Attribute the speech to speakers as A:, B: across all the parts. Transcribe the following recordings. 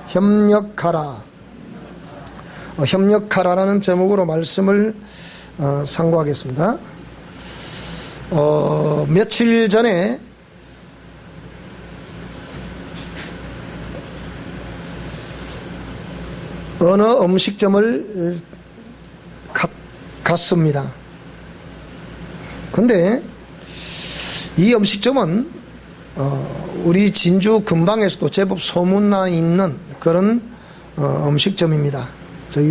A: 협력하라. 협력하라라는 제목으로 말씀을 상고하겠습니다. 며칠 전에 어느 음식점을 갔습니다. 근데 이 음식점은 우리 진주 근방에서도 제법 소문나 있는 그런 음식점입니다.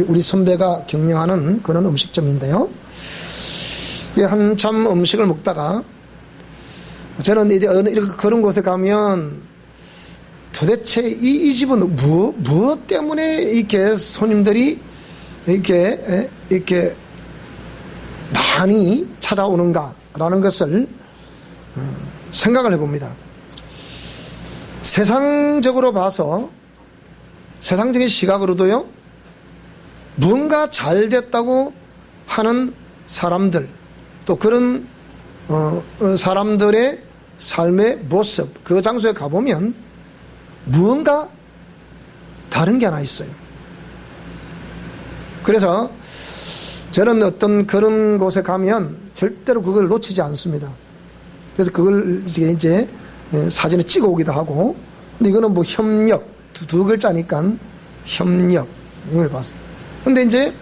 A: 우리 선배가 경영하는 그런 음식점인데요. 한참 음식을 먹다가 저는 이렇게 그런 곳에 가면 도대체 이 집은 무엇 때문에 이렇게 손님들이 이렇게 많이 찾아오는가라는 것을 생각을 해봅니다. 세상적으로 봐서, 세상적인 시각으로도요, 무언가 잘 됐다고 하는 사람들, 또 그런 사람들의 삶의 모습, 그 장소에 가보면 무언가 다른 게 하나 있어요. 그래서 저는 어떤 그런 곳에 가면 절대로 그걸 놓치지 않습니다. 그래서 그걸 이제 사진에 찍어 오기도 하고, 근데 이거는 뭐 협력, 두 글자니까 협력, 이걸 봤어요. 근데 이제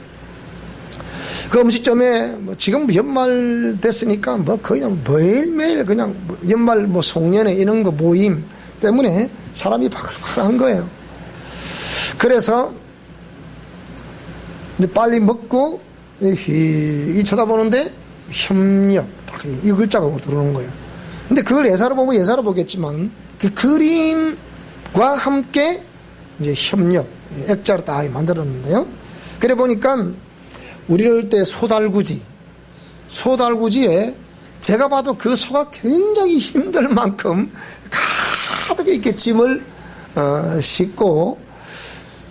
A: 그 음식점에 뭐 지금 연말 됐으니까 뭐 거의 그냥 매일매일 그냥 연말 뭐 송년회 이런 거 모임 때문에 사람이 바글바글한 거예요. 그래서 빨리 먹고 이 쳐다보는데 협력, 이 글자가 들어오는 거예요. 근데 그걸 예사로 보면 예사로 보겠지만 그 그림과 함께 이제 협력, 액자로 딱 만들었는데요. 그래 보니까 우리 어릴 때 소달구지에 제가 봐도 그 소가 굉장히 힘들 만큼 가득 이렇게 짐을 싣고,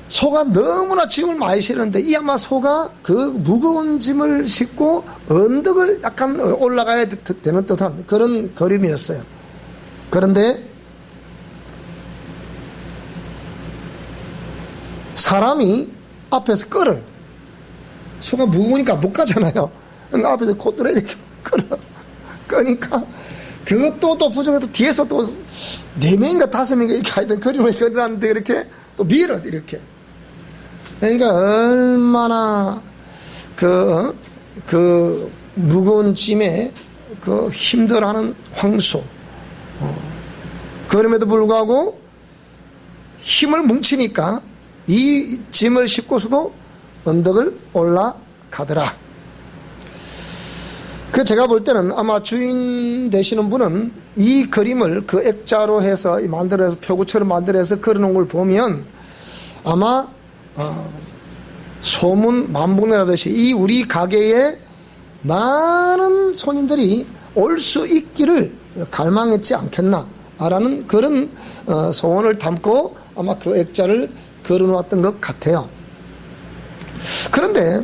A: 소가 너무나 짐을 많이 실었는데 이 아마 소가 그 무거운 짐을 싣고 언덕을 약간 올라가야 되는 듯한 그런 그림이었어요. 그런데 사람이 앞에서 끌어요. 소가 무거우니까 못 가잖아요. 그러니까 앞에서 곧들어 이렇게 끄니까 그것도 또 부정해도 뒤에서 또 4명인가 5명인가 이렇게 하여튼 그림을 그려놨는데 이렇게 또 밀어 이렇게. 그러니까 얼마나 그 무거운 짐에 그 힘들어하는 황소. 그럼에도 불구하고 힘을 뭉치니까 이 짐을 싣고서도 언덕을 올라가더라. 그 제가 볼 때는 아마 주인 되시는 분은 이 그림을 그 액자로 해서 만들어서 표구처럼 만들어서 그려놓은 걸 보면 아마 소문 만복내라듯이 이 우리 가게에 많은 손님들이 올 수 있기를 갈망했지 않겠나라는 그런 소원을 담고 아마 그 액자를 걸어놓았던 것 같아요. 그런데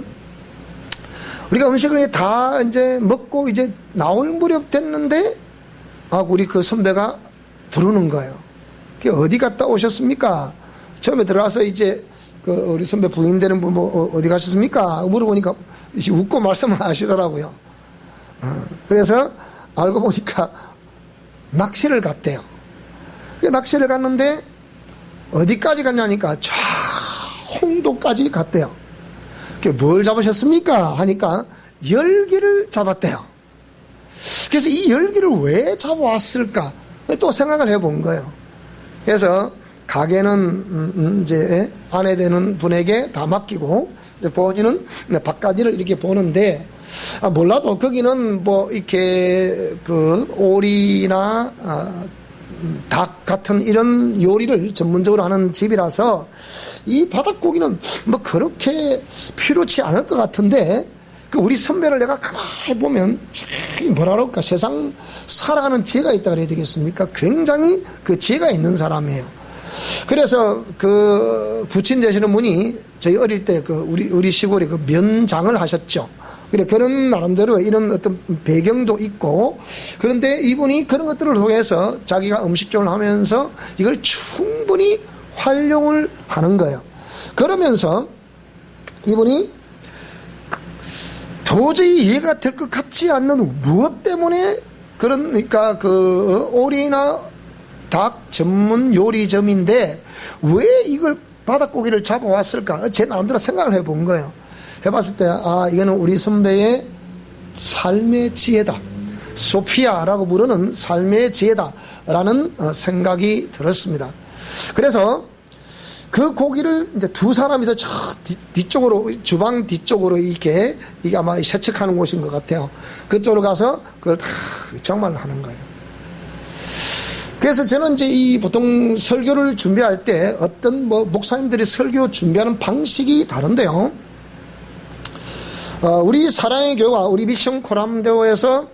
A: 우리가 음식을 다 이제 먹고 이제 나올 무렵 됐는데 우리 그 선배가 들어오는 거예요. 어디 갔다 오셨습니까? 처음에 들어와서 이제 그 우리 선배 부인 되는 분 뭐 어디 가셨습니까? 물어보니까 웃고 말씀을 하시더라고요. 그래서 알고 보니까 낚시를 갔대요. 낚시를 갔는데 어디까지 갔냐니까 저 홍도까지 갔대요. 뭘 잡으셨습니까? 하니까 열기를 잡았대요. 그래서 이 열기를 왜 잡아왔을까? 또 생각을 해본 거예요. 그래서 가게는 이제 아내 되는 분에게 다 맡기고 본인은 바깥일을 이렇게 보는데 몰라도 거기는 뭐 이렇게 그 오리나 닭 같은 이런 요리를 전문적으로 하는 집이라서 이 바닥고기는 뭐 그렇게 필요치 않을 것 같은데 우리 선배를 내가 가만히 보면 참 뭐라 그럴까, 세상 살아가는 지혜가 있다 그래야 되겠습니까? 굉장히 그 지혜가 있는 사람이에요. 그래서 그 부친 되시는 분이 저희 어릴 때 그 우리 시골에 그 면장을 하셨죠. 그래, 그런 나름대로 이런 어떤 배경도 있고, 그런데 이분이 그런 것들을 통해서 자기가 음식점을 하면서 이걸 충분히 활용을 하는 거예요. 그러면서 이분이 도저히 이해가 될 것 같지 않는 무엇 때문에, 그러니까 그 오리나 닭 전문 요리점인데 왜 이걸 바닥고기를 잡아왔을까? 제 나름대로 생각을 해본 거예요. 해봤을 때, 아, 이거는 우리 선배의 삶의 지혜다. 소피아라고 부르는 삶의 지혜다라는 생각이 들었습니다. 그래서 그 고기를 이제 두 사람이서 저 뒤쪽으로, 주방 뒤쪽으로 이게 아마 세척하는 곳인 것 같아요. 그쪽으로 가서 그걸 다 정말 하는 거예요. 그래서 저는 이제 이 보통 설교를 준비할 때 어떤 목사님들이 설교 준비하는 방식이 다른데요. 우리 사랑의 교회와 우리 미션 코람데오에서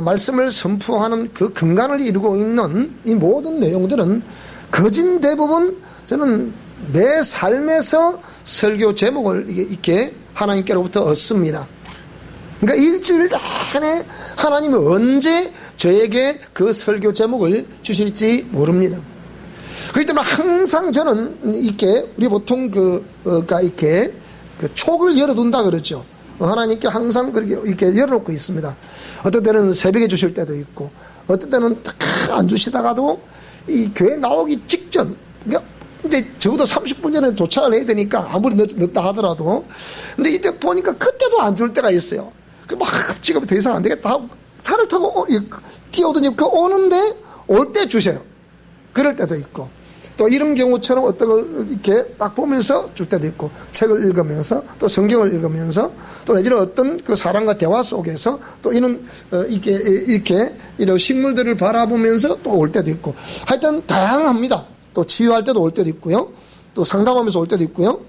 A: 말씀을 선포하는 그 근간을 이루고 있는 이 모든 내용들은 거진 대부분 저는 내 삶에서 설교 제목을 이렇게 하나님께로부터 얻습니다. 그러니까 일주일 안에 하나님은 언제 저에게 그 설교 제목을 주실지 모릅니다. 그렇기 때문에 항상 저는 이렇게 우리 보통 이렇게 촉을 열어둔다 그러죠. 하나님께 항상 그렇게 이렇게 열어놓고 있습니다. 어떤 때는 새벽에 주실 때도 있고, 어떤 때는 딱 안 주시다가도 이 교회 나오기 직전, 그러니까 이제 적어도 30분 전에 도착을 해야 되니까 아무리 늦다 하더라도, 근데 이때 보니까 그때도 안 줄 때가 있어요. 막 지금 더 이상 안 되겠다 하고 차를 타고 뛰어오더니 그 오는데 올 때 주세요. 그럴 때도 있고, 또 이런 경우처럼 어떤 걸 이렇게 딱 보면서 줄 때도 있고, 책을 읽으면서 또 성경을 읽으면서 또 내지는 어떤 그 사람과 대화 속에서 또 이런 이렇게 이런 식물들을 바라보면서 또 올 때도 있고, 하여튼 다양합니다. 또 치유할 때도 올 때도 있고요, 또 상담하면서 올 때도 있고요.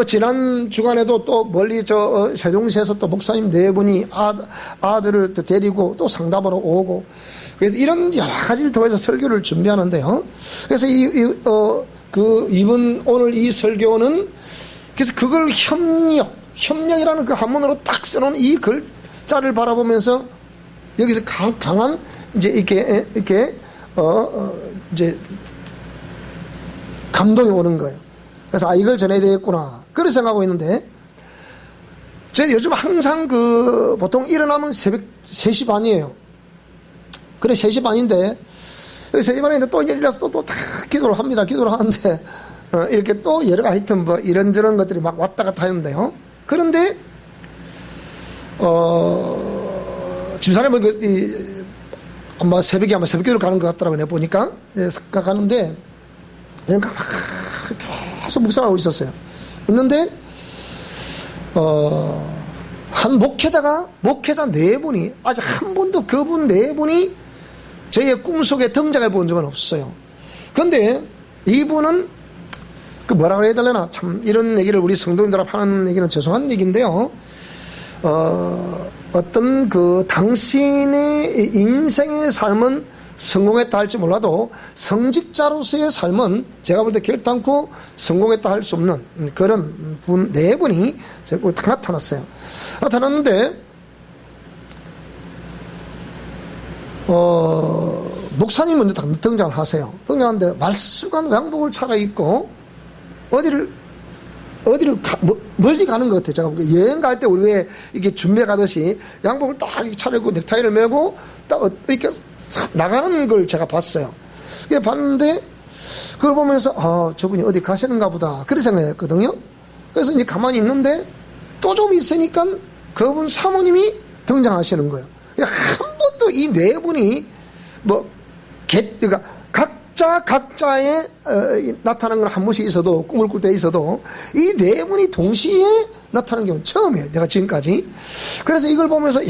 A: 지난 주간에도 또 멀리 세종시에서 또 목사님 4분이 아들을 또 데리고 또 상담하러 오고, 그래서 이런 여러 가지를 통해서 설교를 준비하는데요. 그래서 이번 오늘 이 설교는, 그래서 그걸 협력이라는 그 한문으로 딱 써놓은 이 글자를 바라보면서 여기서 강한 이제 이렇게 이제 감동이 오는 거예요. 그래서 이걸 전해야 되겠구나, 그렇게 생각하고 있는데, 제가 요즘 항상 보통 일어나면 새벽 3시 반이에요. 그래, 3시 반인데, 3시 반인데 또 일어나서 또 다 기도를 합니다. 기도를 하는데, 이렇게 또 여러 가지 하여튼 이런저런 것들이 막 왔다 갔다 하는데요. 그런데, 집사람은 아마 새벽에 새벽교를 가는 것 같더라고요. 내가 보니까. 가는데, 그냥 계속 묵상하고 있었어요. 있는데, 한 목회자 4분이, 아직 한 번도 그분 4분이 저희의 꿈속에 등장해 본 적은 없어요. 그런데 이분은 뭐라고 해야 되려나, 참 이런 얘기를 우리 성도님들 앞에 하는 얘기는 죄송한 얘기인데요. 어떤 당신의 인생의 삶은 성공했다 할지 몰라도 성직자로서의 삶은 제가 볼 때 결단코 성공했다 할 수 없는 그런 분 4분이 자꾸 나타났어요. 나타났는데, 목사님 먼저 등장을 하세요. 등장하는데 말쑥한 양복을 차려입고 어디를 멀리 가는 것 같아요. 제가 여행 갈 때 우리 왜 이게 준비해 가듯이 양복을 딱 차려입고 넥타이를 메고 딱 이렇게 나가는 걸 제가 봤어요. 봤는데 그걸 보면서 저분이 어디 가시는가 보다, 그렇게 생각했거든요. 그래서 이제 가만히 있는데 또 좀 있으니까 그분 사모님이 등장하시는 거예요. 한 번도 이 4분이 그러니까 각자의 나타나는 건 한 번씩 있어도, 꿈을 꿀 때 있어도 이 4분이 동시에 나타나는 경우는 처음이에요, 내가 지금까지. 그래서 이걸 보면서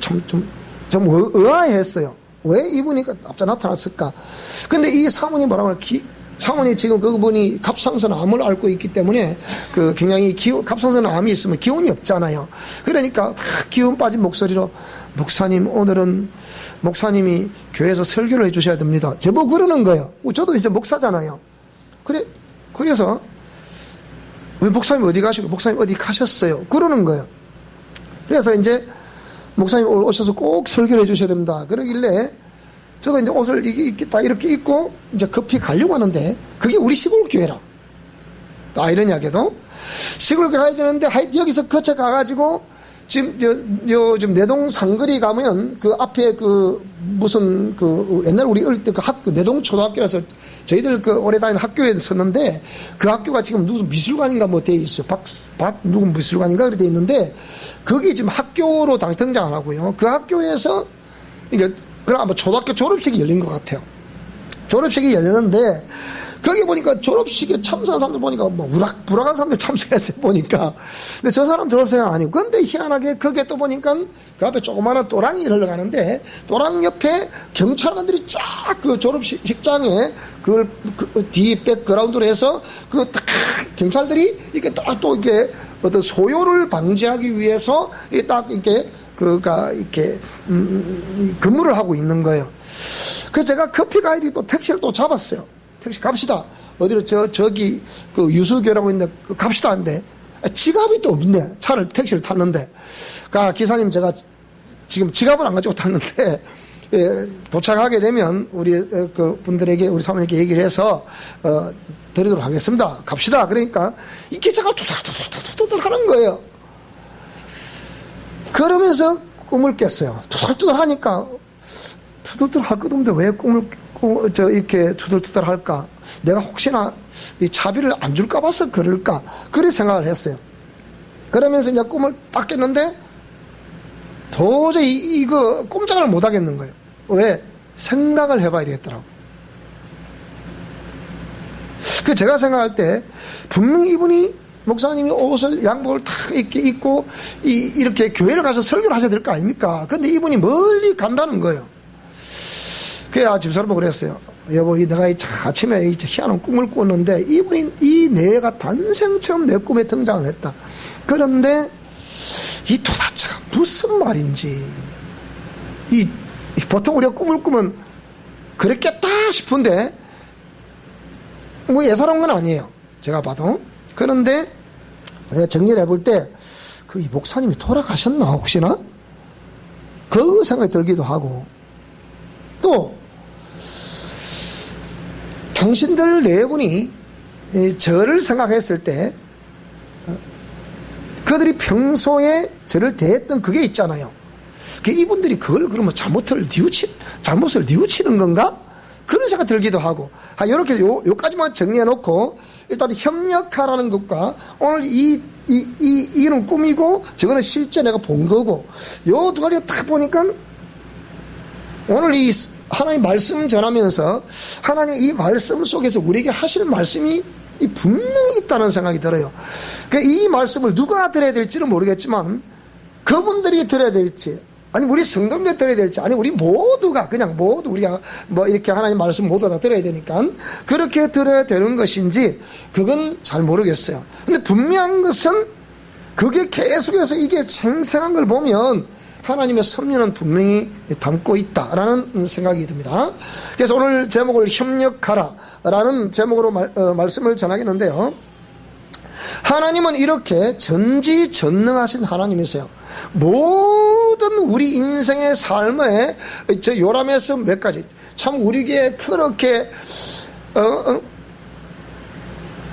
A: 좀 의아해했어요. 왜 이분이 갑자기 나타났을까? 근데 이 사모님 뭐라고 할까? 사모님 지금 그분이 갑상선 암을 앓고 있기 때문에 굉장히 갑상선 암이 있으면 기운이 없잖아요. 그러니까 다 기운 빠진 목소리로, 목사님 오늘은 목사님이 교회에서 설교를 해주셔야 됩니다, 제보 그러는 거예요. 저도 이제 목사잖아요. 그래서 왜 목사님 어디 가시고 목사님 어디 가셨어요? 그러는 거예요. 그래서 이제 목사님 오셔서 꼭 설교를 해주셔야 됩니다. 그러길래 저도 이제 옷을 이렇게 다 이렇게 입고 이제 급히 가려고 하는데 그게 우리 시골 교회라. 아이러니하게도 시골 교회 가야 되는데 여기서 거쳐 가가지고 지금 요즘 내동 상거리 가면 그 앞에 그 무슨 그 옛날 우리 어릴 때 그 학교 내동 초등학교라서 저희들 그 오래 다니는 학교에 섰는데 그 학교가 지금 누구 미술관인가 뭐 돼 있어요. 누구 미술관인가 그래 돼 있는데 거기 지금 학교로 당시 등장 안 하고요. 그 학교에서 이게 그럼 아마 초등학교 졸업식이 열린 것 같아요. 졸업식이 열렸는데 거기 보니까 졸업식에 참석한 사람들 보니까 뭐 우락부락한 사람들 참석했어요 보니까. 근데 저 사람 졸업생은 아니고. 근데 희한하게 거기에 또 보니까 그 앞에 조그마한 또랑이 흘러가는데 또랑 옆에 경찰관들이 쫙 그 졸업식장에 그걸 뒤 백그라운드로 해서 그 딱 경찰들이 이렇게 또 이렇게 어떤 소요를 방지하기 위해서 딱 이렇게 그가 이렇게 근무를 하고 있는 거예요. 그래서 제가 급히 가야 돼 또 택시를 또 잡았어요. 택시 갑시다. 어디로 저기 그 유수교라고 있는데 갑시다 하는데 지갑이 또 없네. 택시를 탔는데. 기사님 제가 지금 지갑을 안 가지고 탔는데 도착하게 되면 우리 그 분들에게 우리 사모님께 얘기를 해서 드리도록 하겠습니다. 갑시다. 그러니까 이 기차가 투덜투덜 하는 거예요. 그러면서 꿈을 깼어요. 투덜투덜 하니까 투덜투덜 할 것도 없는데 왜 꿈을 이렇게 투덜투덜 할까? 내가 혹시나 이 차비를 안 줄까 봐서 그럴까? 그런 생각을 했어요. 그러면서 이제 꿈을 딱 깼는데 도저히 이거 꼼짝을 못 하겠는 거예요. 왜? 생각을 해봐야 되겠더라고. 그 제가 생각할 때 분명히 이분이 목사님이 옷을 양복을 탁 이렇게 입고 이렇게 교회를 가서 설교를 하셔야 될 거 아닙니까? 근데 이분이 멀리 간다는 거예요. 그래야 집사람도 그랬어요. 여보, 내가 아침에 희한한 꿈을 꿨는데 이분이 내가 단생 처음 내 꿈에 등장을 했다. 그런데 이 도대체가 무슨 말인지 보통 우리가 꿈을 꾸면 그랬겠다 싶은데 뭐 예사로운 건 아니에요. 제가 봐도. 그런데 정리를 해볼 때 그 이 목사님이 돌아가셨나 혹시나? 그 생각이 들기도 하고 또 당신들 네 분이 저를 생각했을 때 그들이 평소에 저를 대했던 그게 있잖아요. 이분들이 그걸 그러면 잘못을 뉘우치는 건가? 그런 생각 들기도 하고. 이렇게 요까지만 정리해 놓고 일단 협력하라는 것과 오늘 이는 꿈이고 저거는 실제 내가 본 거고 요 두 가지가 딱 보니까 오늘 이 하나님 말씀 전하면서 하나님 이 말씀 속에서 우리에게 하실 말씀이 분명히 있다는 생각이 들어요. 이 말씀을 누가 들어야 될지는 모르겠지만 그분들이 들어야 될지 아니 우리 성도님들 들어야 될지 아니 우리 모두가 그냥 모두 우리가 뭐 이렇게 하나님 말씀 모두 다 들어야 되니까 그렇게 들어야 되는 것인지 그건 잘 모르겠어요. 근데 분명한 것은 그게 계속해서 이게 생생한 걸 보면 하나님의 섭리는 분명히 담고 있다라는 생각이 듭니다. 그래서 오늘 제목을 협력하라라는 제목으로 말씀을 전하겠는데요. 하나님은 이렇게 전지전능하신 하나님이세요. 모든 우리 인생의 삶에 저 요람에서 몇 가지 참 우리에게 그렇게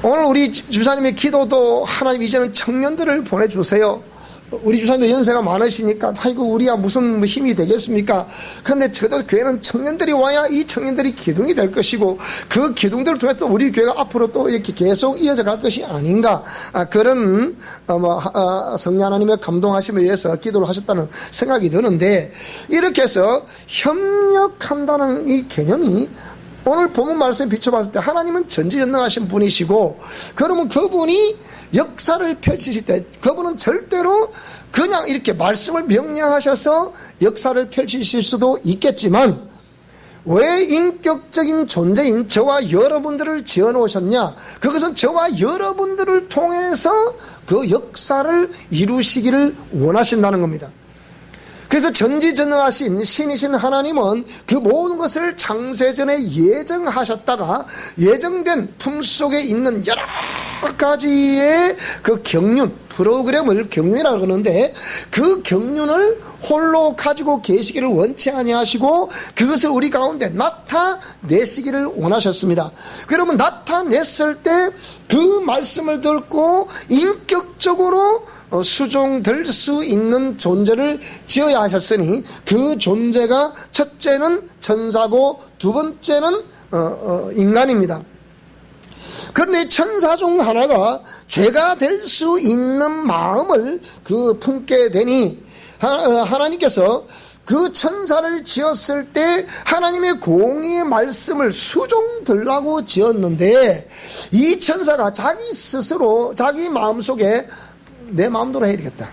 A: 오늘 우리 집사님의 기도도 하나님 이제는 청년들을 보내주세요. 우리 집사님도 연세가 많으시니까 아이고 우리야 무슨 힘이 되겠습니까? 그런데 저도 교회는 청년들이 와야 이 청년들이 기둥이 될 것이고 그 기둥들을 통해서 우리 교회가 앞으로 또 이렇게 계속 이어져 갈 것이 아닌가 그런 성령 하나님의 감동하심에 의해서 기도를 하셨다는 생각이 드는데 이렇게 해서 협력한다는 이 개념이 오늘 본문 말씀에 비춰봤을 때 하나님은 전지전능하신 분이시고 그러면 그분이 역사를 펼치실 때 그분은 절대로 그냥 이렇게 말씀을 명령하셔서 역사를 펼치실 수도 있겠지만 왜 인격적인 존재인 저와 여러분들을 지어놓으셨냐? 그것은 저와 여러분들을 통해서 그 역사를 이루시기를 원하신다는 겁니다. 그래서 전지전능하신 신이신 하나님은 그 모든 것을 창세전에 예정하셨다가 예정된 품속에 있는 여러 가지의 그 경륜, 프로그램을 경륜이라고 그러는데 그 경륜을 홀로 가지고 계시기를 원치 아니하시고 그것을 우리 가운데 나타내시기를 원하셨습니다. 그러면 나타냈을 때 그 말씀을 듣고 인격적으로 수종될 수 있는 존재를 지어야 하셨으니 그 존재가 첫째는 천사고 두 번째는 인간입니다. 그런데 천사 중 하나가 죄가 될 수 있는 마음을 품게 되니 하나님께서 그 천사를 지었을 때 하나님의 공의의 말씀을 수종들라고 지었는데 이 천사가 자기 스스로 자기 마음속에 내 마음대로 해야 되겠다,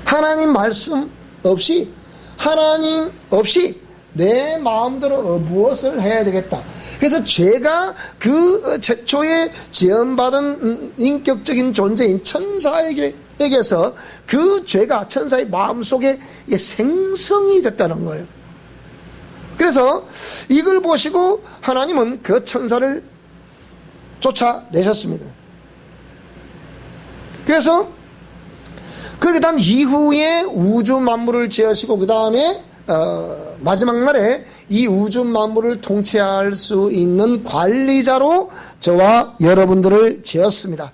A: 하나님 말씀 없이 하나님 없이 내 마음대로 무엇을 해야 되겠다. 그래서 죄가 그 최초에 지원받은 인격적인 존재인 천사에게서 그 죄가 천사의 마음속에 생성이 됐다는 거예요. 그래서 이걸 보시고 하나님은 그 천사를 쫓아내셨습니다. 그래서 그렇게 단 이후에 우주 만물을 지으시고 그 다음에 마지막 날에 이 우주 만물을 통치할 수 있는 관리자로 저와 여러분들을 지었습니다.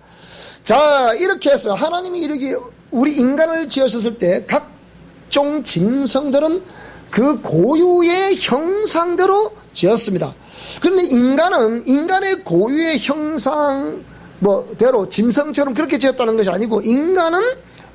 A: 자, 이렇게 해서 하나님이 이렇게 우리 인간을 지으셨을 때 각종 짐승들은 그 고유의 형상대로 지었습니다. 그런데 인간은 인간의 고유의 형상 대로 짐승처럼 그렇게 지었다는 것이 아니고 인간은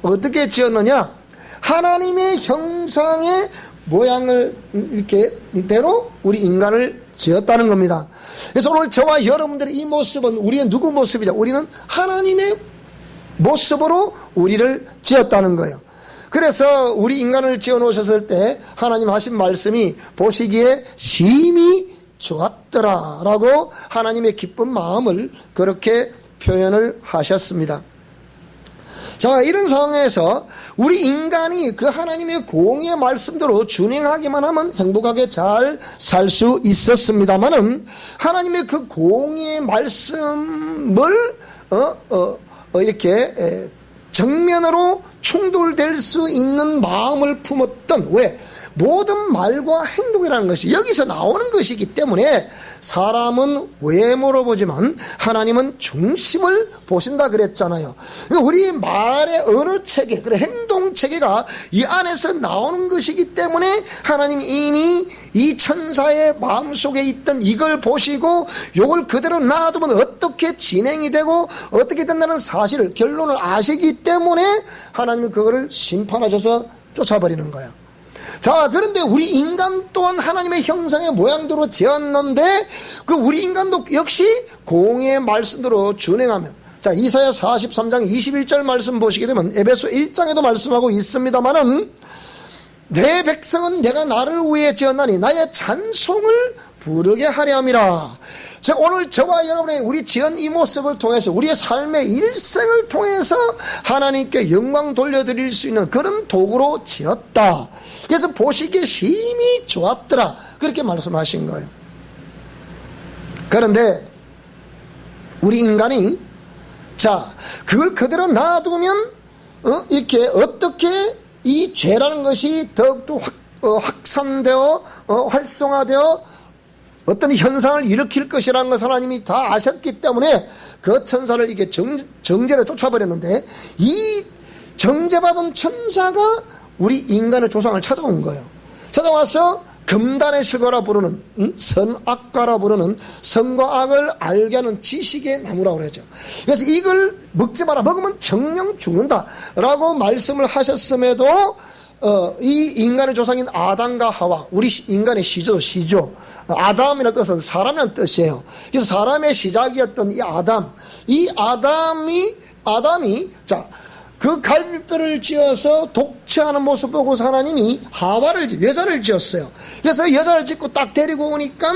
A: 어떻게 지었느냐, 하나님의 형상의 모양을 이렇게 대로 우리 인간을 지었다는 겁니다. 그래서 오늘 저와 여러분들의 이 모습은 우리의 누구 모습이죠? 우리는 하나님의 모습으로 우리를 지었다는 거예요. 그래서 우리 인간을 지어 놓으셨을 때 하나님 하신 말씀이 보시기에 심히 좋았더라 라고 하나님의 기쁜 마음을 그렇게 표현을 하셨습니다. 자, 이런 상황에서 우리 인간이 그 하나님의 공의의 말씀대로 준행하기만 하면 행복하게 잘 살 수 있었습니다만은 하나님의 그 공의의 말씀을 이렇게 정면으로 충돌될 수 있는 마음을 품었던, 왜? 모든 말과 행동이라는 것이 여기서 나오는 것이기 때문에 사람은 외모로 보지만 하나님은 중심을 보신다 그랬잖아요. 우리 말의 언어 체계, 그래 행동 체계가 이 안에서 나오는 것이기 때문에 하나님이 이미 이 천사의 마음속에 있던 이걸 보시고 이걸 그대로 놔두면 어떻게 진행이 되고 어떻게 된다는 사실을, 결론을 아시기 때문에 하나님은 그거를 심판하셔서 쫓아버리는 거예요. 자, 그런데 우리 인간 또한 하나님의 형상의 모양대로 지었는데 그 우리 인간도 역시 공의의 말씀대로 준행하면, 자, 이사야 43장 21절 말씀 보시게 되면 에베소 1장에도 말씀하고 있습니다만은 내 백성은 내가 나를 위해 지었나니 나의 찬송을 부르게 하려 함이라. 자, 오늘 저와 여러분의 우리 지은 이 모습을 통해서 우리의 삶의 일생을 통해서 하나님께 영광 돌려드릴 수 있는 그런 도구로 지었다. 그래서 보시기에 심히 좋았더라, 그렇게 말씀하신 거예요. 그런데 우리 인간이 자, 그걸 그대로 놔두면 이렇게 어떻게 이 죄라는 것이 더욱더 확산되어 활성화되어 어떤 현상을 일으킬 것이라는 것을 하나님이 다 아셨기 때문에 그 천사를 이게 정죄로 쫓아버렸는데 이 정죄받은 천사가 우리 인간의 조상을 찾아온 거예요. 찾아와서 금단의 실과라 부르는 선악과라 부르는 선과 악을 알게 하는 지식의 나무라고 그러죠. 그래서 이걸 먹지 마라, 먹으면 정령 죽는다 라고 말씀을 하셨음에도 이 인간의 조상인 아담과 하와, 우리 인간의 시조 아담이라는 뜻은 사람이라는 뜻이에요. 그래서 사람의 시작이었던 이 아담이 자, 그 갈비뼈를 지어서 독채하는 모습 보고 하나님이 하와를, 여자를 지었어요. 그래서 여자를 짓고 딱 데리고 오니까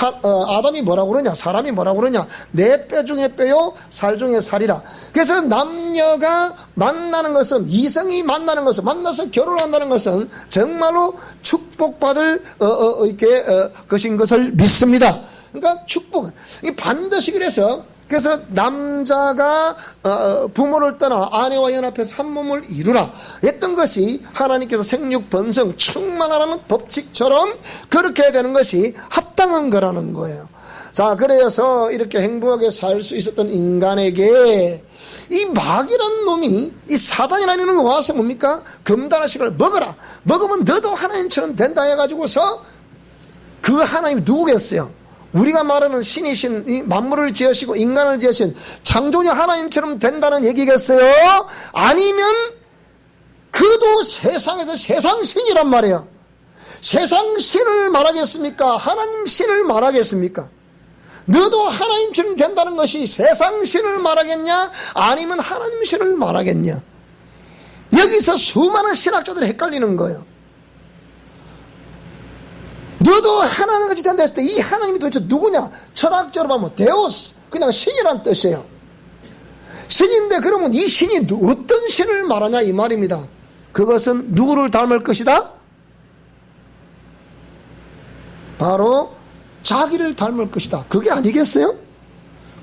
A: 아담이 뭐라고 그러냐, 사람이 뭐라고 그러냐, 내 뼈 중에 뼈요 살 중에 살이라. 그래서 남녀가 만나는 것은, 이성이 만나는 것은, 만나서 결혼한다는 것은 정말로 축복받을 것인 것을 믿습니다. 그러니까 축복, 반드시 그래서 남자가 부모를 떠나 아내와 연합해서 한 몸을 이루라 했던 것이 하나님께서 생육 번성 충만하라는 법칙처럼 그렇게 해야 되는 것이 합당한 거라는 거예요. 자, 그래서 이렇게 행복하게 살 수 있었던 인간에게 이 마귀라는 놈이, 이 사단이라는 놈이 와서 뭡니까? 금단아식을 먹어라, 먹으면 너도 하나님처럼 된다 해가지고서, 그 하나님이 누구겠어요? 우리가 말하는 신이신, 이 만물을 지으시고 인간을 지으신 창조주 하나님처럼 된다는 얘기겠어요? 아니면 그도 세상에서 세상 신이란 말이에요. 세상 신을 말하겠습니까? 하나님 신을 말하겠습니까? 너도 하나님처럼 된다는 것이 세상 신을 말하겠냐, 아니면 하나님 신을 말하겠냐? 여기서 수많은 신학자들이 헷갈리는 거예요. 너도 하나님 같이 된다 했을 때 이 하나님이 도대체 누구냐? 철학적으로 보면 데오스, 그냥 신이란 뜻이에요. 신인데 그러면 이 신이 어떤 신을 말하냐 이 말입니다. 그것은 누구를 닮을 것이다? 바로 자기를 닮을 것이다. 그게 아니겠어요?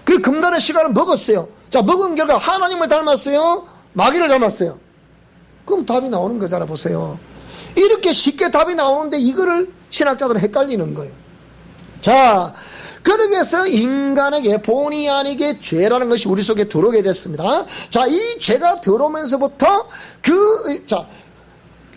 A: 그 금단의 시간을 먹었어요. 자, 먹은 결과 하나님을 닮았어요? 마귀를 닮았어요? 그럼 답이 나오는 거잖아. 보세요. 이렇게 쉽게 답이 나오는데 이거를 신학자들은 헷갈리는 거예요. 자, 그러기 위해서 인간에게 본의 아니게 죄라는 것이 우리 속에 들어오게 됐습니다. 자, 이 죄가 들어오면서부터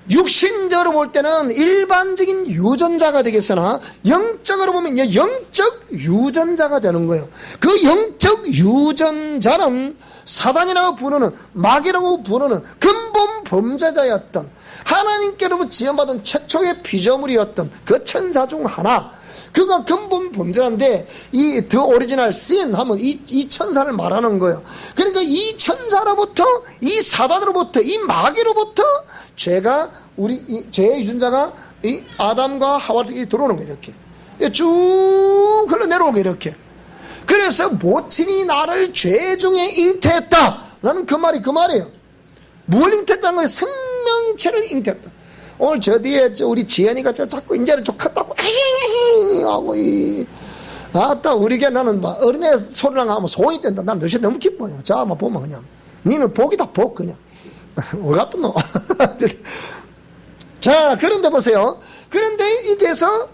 A: 육신적으로 볼 때는 일반적인 유전자가 되겠으나 영적으로 보면 영적 유전자가 되는 거예요. 그 영적 유전자는 사단이라고 부르는, 마귀라고 부르는 근본 범죄자였던, 하나님께로부터 지원받은 최초의 피조물이었던 그 천사 중 하나, 그가 근본 범죄자인데, 이 더 오리지널 sin 하면 이 천사를 말하는 거예요. 그러니까 이 천사로부터, 이 사단으로부터, 이 마귀로부터 죄가, 이 죄의 유전자가 이 아담과 하와한테 들어오는 거예요. 이렇게 쭉 흘러내려오게 이렇게. 그래서 모친이 나를 죄 중에 잉태했다 라는 그 말이에요. 뭘 잉태했다는 거예요? 생명체를 잉태했다. 오늘 저 뒤에 우리 지연이가 자꾸 이제는 좀 컸다고 하고 아따 우리게 나는 막 어린애 소리랑 하면 소원이 된다. 난 너시 너무 기뻐요. 자, 한번 보면 그냥 니는 복이다 복 그냥. 왜 가쁜 너? 자, 그런데 보세요. 그런데 이게서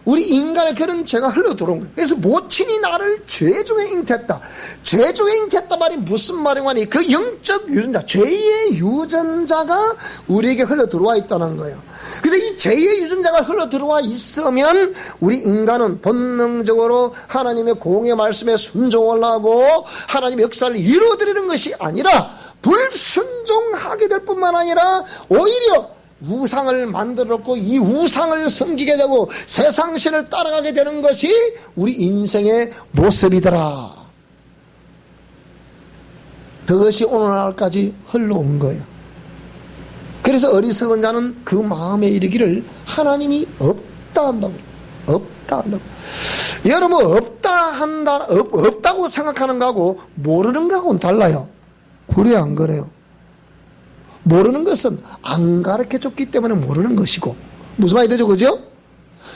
A: 우리 인간의 그런 죄가 흘러 들어온 거예요. 그래서 모친이 나를 죄 중에 잉태했다. 죄 중에 잉태했다 말이 무슨 말이냐니, 그 영적 유전자, 죄의 유전자가 우리에게 흘러 들어와 있다는 거예요. 그래서 이 죄의 유전자가 흘러 들어와 있으면 우리 인간은 본능적으로 하나님의 공의 말씀에 순종을 하고 하나님의 역사를 이루어드리는 것이 아니라 불순종하게 될 뿐만 아니라 오히려 우상을 만들었고 이 우상을 섬기게 되고 세상신을 따라가게 되는 것이 우리 인생의 모습이더라. 그것이 오늘날까지 흘러온 거예요. 그래서 어리석은 자는 그 마음에 이르기를 하나님이 없다 한다고. 없다 한다고. 여러분, 없다고 생각하는 거하고 모르는 거하고는 달라요. 그래요, 안 그래요? 모르는 것은 안 가르쳐 줬기 때문에 모르는 것이고, 무슨 말이 되죠, 그죠?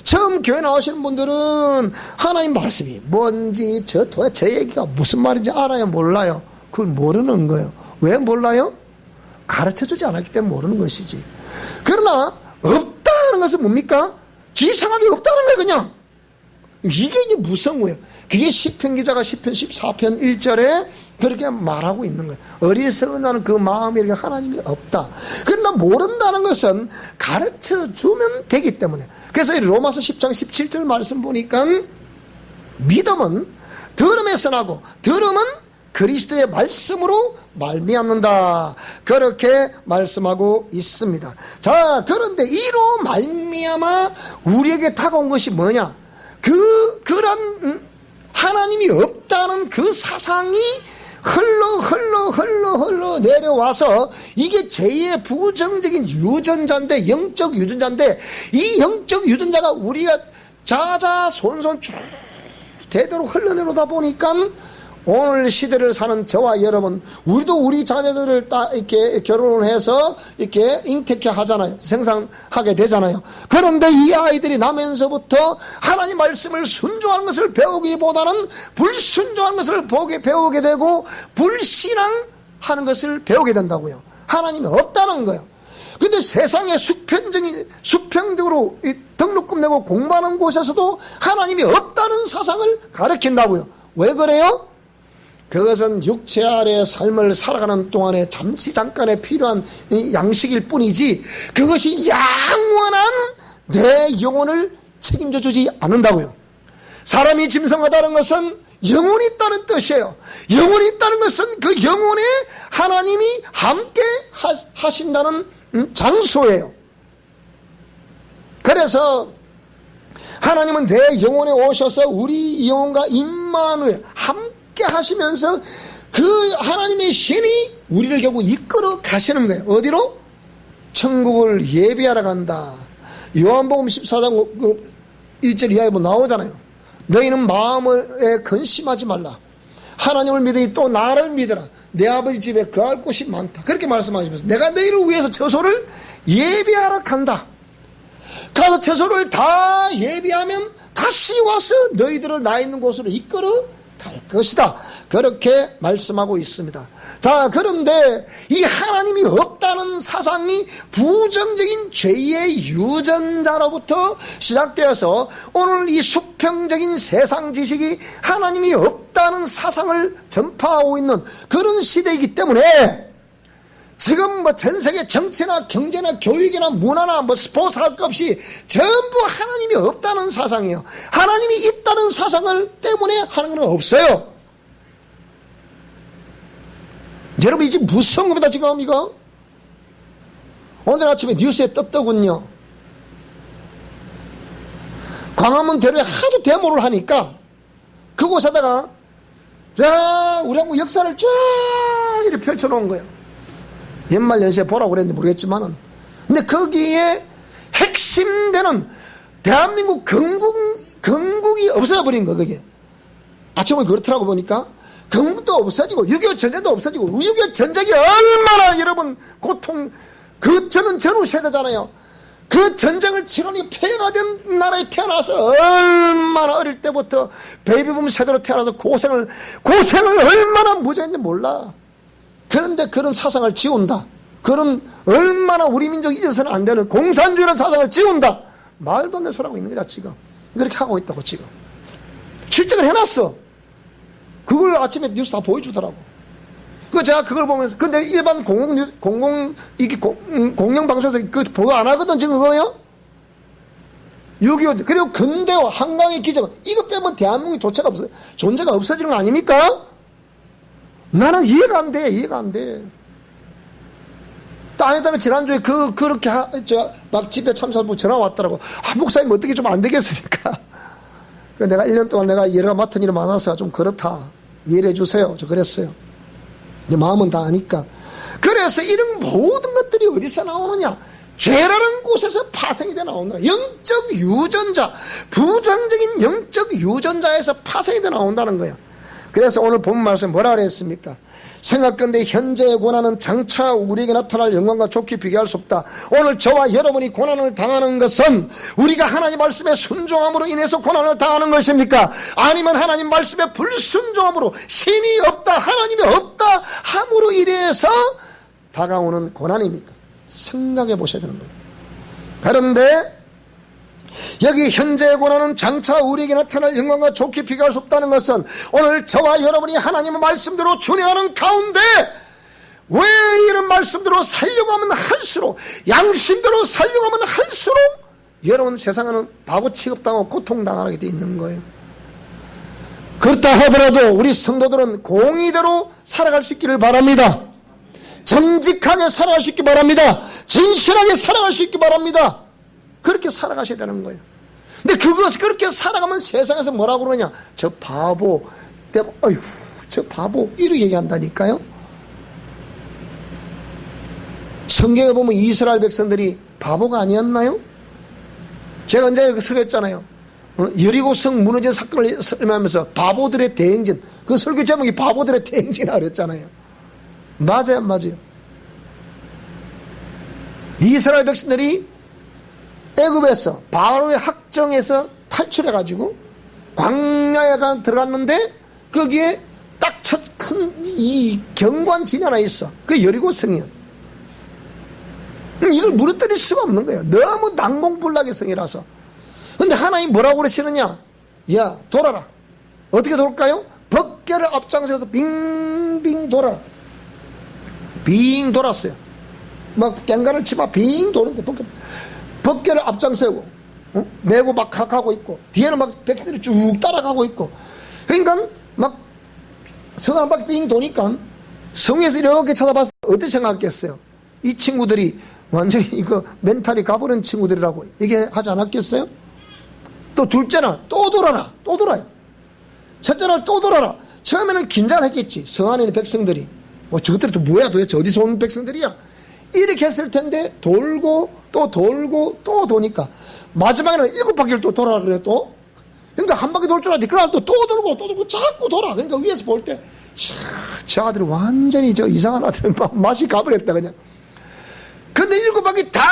A: 처음 교회 나오시는 분들은 하나님 말씀이 뭔지 저 얘기가 무슨 말인지 알아요, 몰라요? 그걸 모르는 거예요. 왜 몰라요? 가르쳐 주지 않았기 때문에 모르는 것이지. 그러나 없다는 것은 뭡니까? 지상하게 없다는 거예요. 그냥 이게 이제 무서운 거예요. 그게 시편 기자가 시편 14편 1절에 그렇게 말하고 있는 거예요. 어리석은 자는 그 마음에 이렇게 하나님이 없다. 그러나 모른다는 것은 가르쳐 주면 되기 때문에. 그래서 이 로마서 10장 17절 말씀 보니까 믿음은 들음에서 나고 들음은 그리스도의 말씀으로 말미암는다. 그렇게 말씀하고 있습니다. 자, 그런데 이로 말미암아 우리에게 다가온 것이 뭐냐? 그런 하나님이 없다는 그 사상이 흘러 내려와서 이게 죄의 부정적인 유전자인데, 영적 유전자인데, 이 영적 유전자가 우리가 자자손손 쭉 대대로 흘러내려다 보니까 오늘 시대를 사는 저와 여러분, 우리도 우리 자녀들을 딱 이렇게 결혼을 해서 이렇게 잉태케 하잖아요. 생산하게 되잖아요. 그런데 이 아이들이 나면서부터 하나님 말씀을 순종하는 것을 배우기보다는 불순종하는 것을 배우게 되고 불신앙하는 것을 배우게 된다고요. 하나님이 없다는 거예요. 근데 세상에 수평적으로 등록금 내고 공부하는 곳에서도 하나님이 없다는 사상을 가르친다고요. 왜 그래요? 그것은 육체 아래 삶을 살아가는 동안에 잠깐에 필요한 양식일 뿐이지 그것이 영원한 내 영혼을 책임져 주지 않는다고요. 사람이 짐승하다는 것은 영혼이 있다는 뜻이에요. 영혼이 있다는 것은 그 영혼에 하나님이 함께 하신다는 장소예요. 그래서 하나님은 내 영혼에 오셔서 우리 영혼과 임마누엘 함께 하시면서 그 하나님의 신이 우리를 결국 이끌어 가시는 거예요. 어디로? 천국을 예비하러 간다. 요한복음 14장 1절 이하에 뭐 나오잖아요. 너희는 마음에 근심하지 말라. 하나님을 믿으니 또 나를 믿으라. 내 아버지 집에 거할 곳이 많다. 그렇게 말씀하시면서 내가 너희를 위해서 처소를 예비하러 간다. 가서 처소를 다 예비하면 다시 와서 너희들을 나 있는 곳으로 이끌어 갈 것이다. 그렇게 말씀하고 있습니다. 자, 그런데 이 하나님이 없다는 사상이 부정적인 죄의 유전자로부터 시작되어서 오늘 이 수평적인 세상 지식이 하나님이 없다는 사상을 전파하고 있는 그런 시대이기 때문에 지금 뭐 전 세계 정치나 경제나 교육이나 문화나 뭐 스포츠 할 것 없이 전부 하나님이 없다는 사상이에요. 하나님이 있다는 사상을 때문에 하는 건 없어요. 여러분 이제 무서운 겁니다. 지금 이거 오늘 아침에 뉴스에 떴더군요. 광화문 대로에 하도 데모를 하니까 그곳에다가 자 우리 한국 역사를 쫙 이렇게 펼쳐놓은 거예요. 연말연시에 보라고 그랬는지 모르겠지만은. 근데 거기에 핵심되는 대한민국 건국이 없어져 버린 거, 그게. 아침에 그렇더라고 보니까. 건국도 없어지고, 6.25 전쟁도 없어지고, 6.25 전쟁이 얼마나 여러분 저는 전후 세대잖아요. 그 전쟁을 치르니 폐해가 된 나라에 태어나서 얼마나 어릴 때부터 베이비붐 세대로 태어나서 고생을 얼마나 무지했는지 몰라. 그런데 그런 사상을 지운다. 그런 얼마나 우리 민족 잊어서는 안 되는 공산주의라는 사상을 지운다. 말도 안 되는 소리 하고 있는 거야 지금. 그렇게 하고 있다고 지금. 실증을 해놨어. 그걸 아침에 뉴스 다 보여주더라고. 제가 그걸 보면서 근데 일반 공영방송에서 그 보도 안 하거든 지금 그거요. 6.25 그리고 근대화 한강의 기적 이거 빼면 대한민국 존재가 없어지는 거 아닙니까? 나는 이해가 안 돼. 아니다가 지난주에 그렇게 막 집에 참석하고 전화 왔더라고. 목사님 어떻게 좀 안 되겠습니까? 내가 1년 동안 내가 일을 맡은 일이 많아서 좀 그렇다. 이해해 주세요. 저 그랬어요. 내 마음은 다 아니까. 그래서 이런 모든 것들이 어디서 나오느냐? 죄라는 곳에서 파생이 돼 나온다. 영적 유전자, 부정적인 영적 유전자에서 파생이 돼 나온다는 거예요. 그래서 오늘 본 말씀 뭐라 그랬습니까? 생각건대 현재의 고난은 장차 우리에게 나타날 영광과 좋게 비교할 수 없다. 오늘 저와 여러분이 고난을 당하는 것은 우리가 하나님 말씀에 순종함으로 인해서 고난을 당하는 것입니까? 아니면 하나님 말씀에 불순종함으로 신이 없다, 하나님이 없다 함으로 인해서 다가오는 고난입니까? 생각해 보셔야 되는 거예요. 그런데 여기 현재의 고난은 장차 우리에게 나타날 영광과 좋게 비교할 수 없다는 것은 오늘 저와 여러분이 하나님의 말씀대로 준행하는 가운데 왜 이런 말씀대로 살려고 하면 할수록 양심대로 살려고 하면 할수록 여러분 세상에는 바보 취급당하고 고통당하게 돼 있는 거예요. 그렇다 하더라도 우리 성도들은 공의대로 살아갈 수 있기를 바랍니다. 정직하게 살아갈 수 있기 바랍니다. 진실하게 살아갈 수 있기 바랍니다. 그렇게 살아가셔야 되는 거예요. 근데 그것이 그렇게 살아가면 세상에서 뭐라고 그러냐? 저 바보, 어휴, 저 바보, 이렇게 얘기한다니까요. 성경에 보면 이스라엘 백성들이 바보가 아니었나요? 제가 언제 이렇게 설교했잖아요. 여리고성 무너진 사건을 설명하면서 바보들의 대행진, 그 설교 제목이 바보들의 대행진이라고 그랬잖아요. 맞아요, 맞아요. 이스라엘 백성들이 애굽에서 바로의 학정에서 탈출해가지고 광야에 들어갔는데 거기에 딱 첫 큰 이 경관진이 하나 있어. 그게 여리고성이야. 이걸 무너뜨릴 수가 없는 거예요. 너무 난공불락의 성이라서. 근데 하나님 뭐라고 그러시느냐? 야, 돌아라. 어떻게 돌까요? 법궤를 앞장서서 빙빙 돌아라. 빙 돌았어요. 막 갱간을 치마 빙 도는데 법궤를 앞장서고 메고 막 가고 있고 뒤에는 막 백성들이 쭉 따라가고 있고, 그러니까 막 성 한 바퀴 빙 도니까 성에서 이렇게 쳐다봐서 어떻게 생각했겠어요? 이 친구들이 완전히 이거 멘탈이 가버린 친구들이라고 얘기하지 않았겠어요? 또 둘째는 또 돌아라. 또 돌아요. 첫째는 또 돌아라. 처음에는 긴장을 했겠지. 성 안에 있는 백성들이. 저것들이 또 뭐야 도대체 어디서 온 백성들이야? 이렇게 했을 텐데 돌고 또 돌고 또 도니까 마지막에는 7바퀴를 또 돌아라 그래 또. 그러니까 한 바퀴 돌 줄 알았는데 그날 또 돌고 또 돌고 자꾸 돌아. 그러니까 위에서 볼 때 저 아들이 완전히 저 이상한 아들 맛이 가버렸다 그냥. 근데 7바퀴 다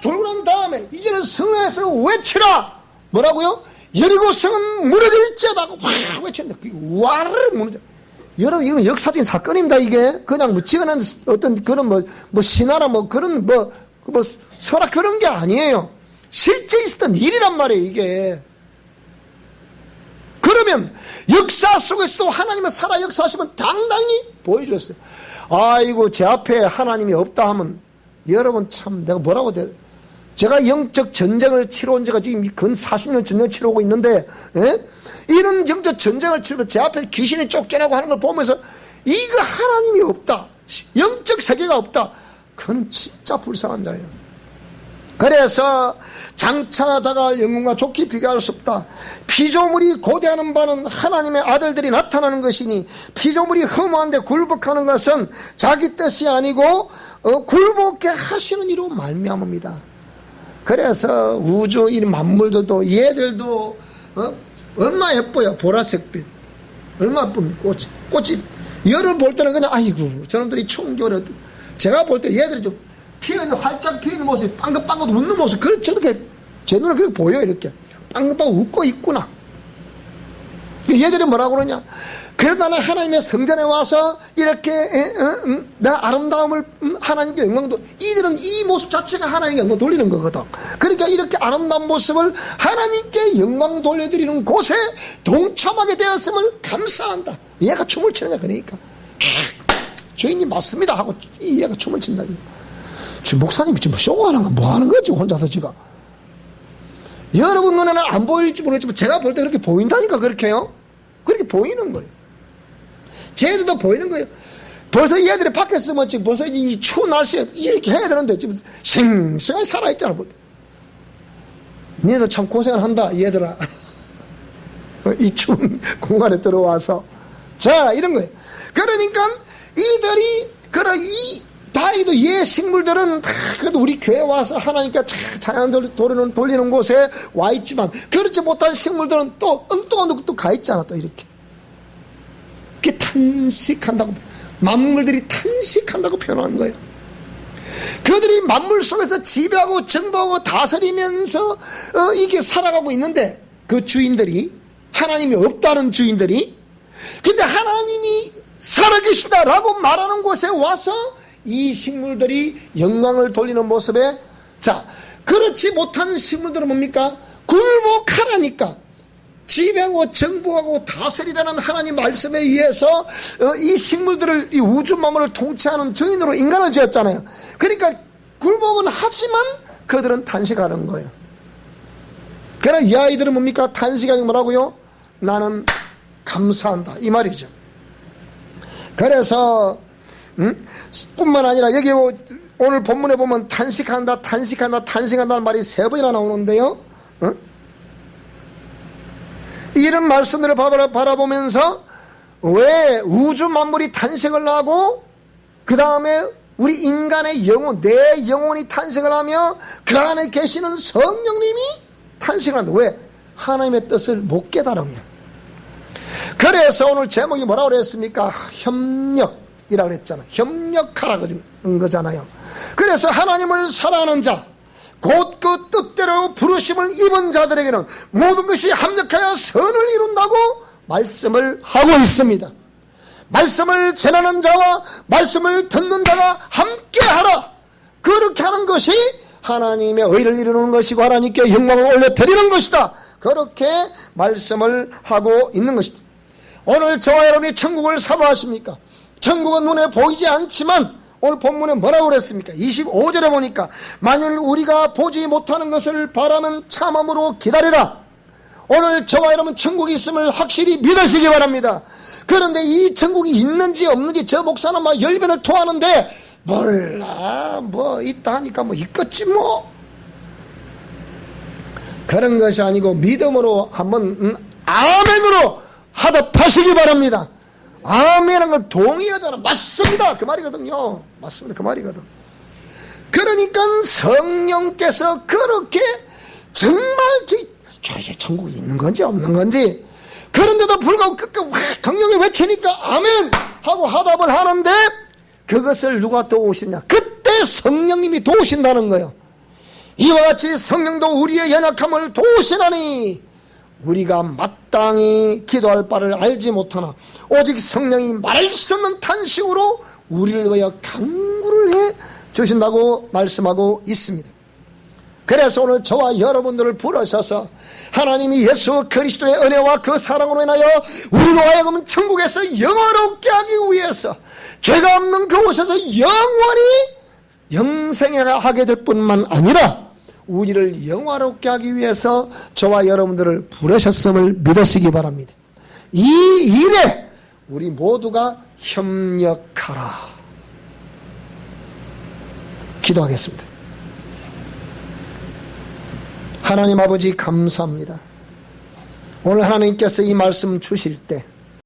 A: 돌고 난 다음에 이제는 성에서 외치라. 뭐라고요? 여리고성은 무너질지어다고 확 외쳤는데 그게 와르르 무너져. 여러분 이건 역사적인 사건입니다. 이게 그냥 뭐 지어낸 어떤 그런 뭐 신화나 뭐 그런 뭐 설화 그런 게 아니에요. 실제 있었던 일이란 말이에요. 이게. 그러면 역사 속에서도 하나님은 살아 역사하시면 당당히 보여주셨어요. 아이고 제 앞에 하나님이 없다 하면 여러분 참 내가 뭐라고 제가 영적 전쟁을 치러온 지가 지금 근 40년 전쟁을 치러오고 있는데, 이런 영적 전쟁을 치르면서 제 앞에 귀신이 쫓겨나고 하는 걸 보면서 이거 하나님이 없다, 영적 세계가 없다, 그건 진짜 불쌍한 자예요. 그래서 장차 다가갈 영광과 좋게 비교할 수 없다. 피조물이 고대하는 바는 하나님의 아들들이 나타나는 것이니 피조물이 허무한데 굴복하는 것은 자기 뜻이 아니고 굴복해 하시는 이로 말미암습니다. 그래서 우주 이 만물들도 얘들도 얼마나 예뻐요. 보라색빛 얼마나 예쁩니까? 꽃이 여름 볼 때는 그냥 아이고 저놈들이 총교를, 제가 볼 때 얘들이 좀 피어있는 활짝 피어있는 모습, 빵긋빵긋 웃는 모습, 저렇게 제 눈에 그렇게 보여. 이렇게 빵긋빵긋 웃고 있구나. 얘들이 뭐라고 그러냐? 그래도 나는 하나님의 성전에 와서 이렇게 내 아름다움을 하나님께 영광도, 이들은 이 모습 자체가 하나님께 영광 돌리는 거거든. 그러니까 이렇게 아름다운 모습을 하나님께 영광 돌려드리는 곳에 동참하게 되었음을 감사한다. 얘가 춤을 추는 거야. 그러니까 주인님 맞습니다 하고 얘가 춤을 친다. 지금 목사님이 지금 쇼하는 거 뭐 하는 거지 혼자서 지금. 여러분 눈에는 안 보일지 모르겠지만 제가 볼 때 그렇게 보인다니까. 그렇게요. 그렇게 보이는 거예요. 쟤들도 보이는 거예요. 벌써 얘들이 밖에서 뭐 지금 벌써 이 추운 날씨에 이렇게 해야 되는데 지금 싱싱하게 살아있잖아. 볼 때. 니네도 참 고생을 한다 얘들아. 이 추운 공간에 들어와서. 자, 이런 거예요. 그러니까 이들이 다이도 얘 식물들은 다 그래도 우리 교회 와서 하나님께 자연을 돌리는 곳에 와 있지만 그렇지 못한 식물들은 또 엉뚱한 곳도 가 있잖아. 또 이렇게 그게 탄식한다고, 만물들이 탄식한다고 표현하는 거예요. 그들이 만물 속에서 지배하고 정복하고 다스리면서 이게 살아가고 있는데 그 주인들이, 하나님이 없다는 주인들이, 근데 하나님이 살아계시다라고 말하는 곳에 와서 이 식물들이 영광을 돌리는 모습에, 자, 그렇지 못한 식물들은 뭡니까? 굴복하라니까. 지배하고 정복하고 다스리라는 하나님 말씀에 의해서 이 식물들을, 이 우주 만물을 통치하는 주인으로 인간을 지었잖아요. 그러니까 굴복은 하지만 그들은 탄식하는 거예요. 그러나 이 아이들은 뭡니까? 탄식하니 뭐라고요? 나는 감사한다 이 말이죠. 그래서 뿐만 아니라 여기 오늘 본문에 보면 탄식한다 탄식한다는 말이 3번이나 나오는데요. 이런 말씀들을 바라보면서 왜 우주 만물이 탄식을 하고 그 다음에 우리 인간의 영혼, 내 영혼이 탄식을 하며 그 안에 계시는 성령님이 탄식을 한다. 왜? 하나님의 뜻을 못 깨달으면. 그래서 오늘 제목이 뭐라고 그랬습니까? 협력이라고 그랬잖아. 협력하라 그런 거잖아요. 그래서 하나님을 사랑하는 자, 곧 그 뜻대로 부르심을 입은 자들에게는 모든 것이 합력하여 선을 이룬다고 말씀을 하고 있습니다. 말씀을 전하는 자와 말씀을 듣는 자가 함께하라. 그렇게 하는 것이 하나님의 의를 이루는 것이고 하나님께 영광을 올려드리는 것이다. 그렇게 말씀을 하고 있는 것이다. 오늘 저와 여러분이 천국을 사모하십니까? 천국은 눈에 보이지 않지만 오늘 본문에 뭐라고 그랬습니까? 25절에 보니까 만일 우리가 보지 못하는 것을 바라는 참음으로 기다리라. 오늘 저와 여러분 천국이 있음을 확실히 믿으시기 바랍니다. 그런데 이 천국이 있는지 없는지 저 목사는 막 열변을 토하는데 몰라, 뭐 있다 하니까 뭐 있겠지 뭐. 그런 것이 아니고 믿음으로 한번 아멘으로 하답하시기 바랍니다. 아멘한 걸 동의하잖아. 맞습니다. 그 말이거든요. 맞습니다. 그 말이거든. 그러니까 성령께서 그렇게 정말 저 천국이 있는 건지 없는 건지, 그런데도 불구하고 끝까지 강력히 외치니까 아멘 하고 하답을 하는데, 그것을 누가 도우시냐? 그때 성령님이 도우신다는 거예요. 이와 같이 성령도 우리의 연약함을 도우시나니 우리가 마땅히 기도할 바를 알지 못하나 오직 성령이 말할 수 없는 탄식으로 우리를 위하여 간구를 해 주신다고 말씀하고 있습니다. 그래서 오늘 저와 여러분들을 부르셔서 하나님이 예수 그리스도의 은혜와 그 사랑으로 인하여 우리로 하여금 천국에서 영원롭게 하기 위해서 죄가 없는 그곳에서 영원히 영생하게 될 뿐만 아니라 우리를 영화롭게 하기 위해서 저와 여러분들을 부르셨음을 믿으시기 바랍니다. 이 일에 우리 모두가 협력하라. 기도하겠습니다. 하나님 아버지 감사합니다. 오늘 하나님께서 이 말씀 주실 때